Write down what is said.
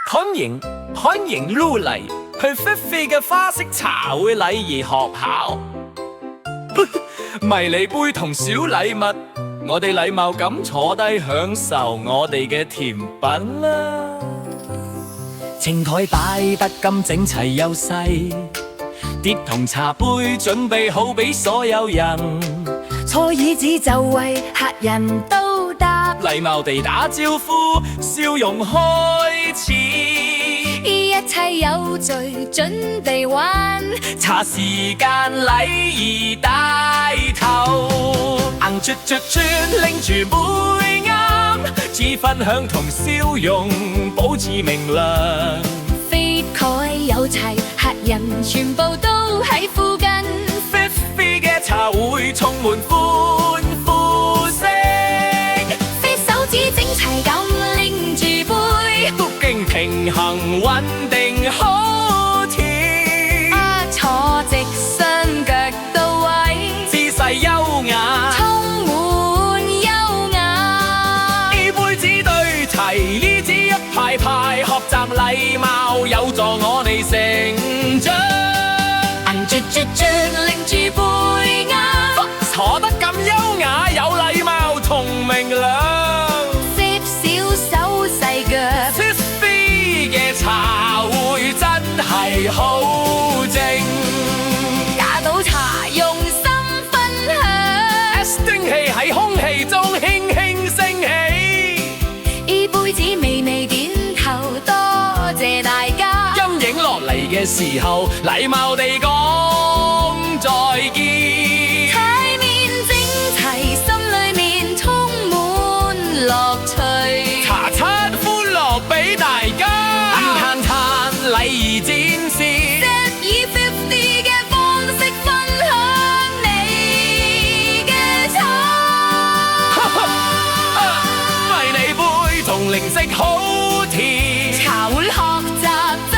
歡迎入嚟去菲菲嘅花式茶會禮儀學校。迷你杯同小禮物，我哋禮貌咁坐低享受我哋嘅甜品啦。青台擺得咁整齊又細，碟同茶杯準備好俾所有人。坐椅子就為客人到達，禮貌地打招呼，笑容開始。一切有序，準備玩。茶時間禮儀帶頭，硬啜啜啜拎住杯啱，只分享同笑容保持明亮。飛台有齊，客人全部都喺附近。菲菲嘅茶會充滿歡呼聲，飛手指整齊咁拎住杯，都經平衡穩定好甜。坐直身腳到位，姿勢優雅，充滿優雅。杯子對齊，呢支一排排，學習禮貌有助我哋成長。硬啜啜啜拎住杯啱，坐得咁優雅，有禮貌同明亮。攝小手細腳，菲菲嘅茶會真係好正，打倒茶用心分享，蒸氣喺空氣中輕輕升起。依杯子微微點頭，多謝大家。陰影落嚟嘅時候，禮貌地講再見。台面整齊，心裏面充滿樂趣。茶餐歡樂俾大家，嘆嘆禮儀展示。以50嘅方式分享你嘅茶。迷你杯同零食好甜。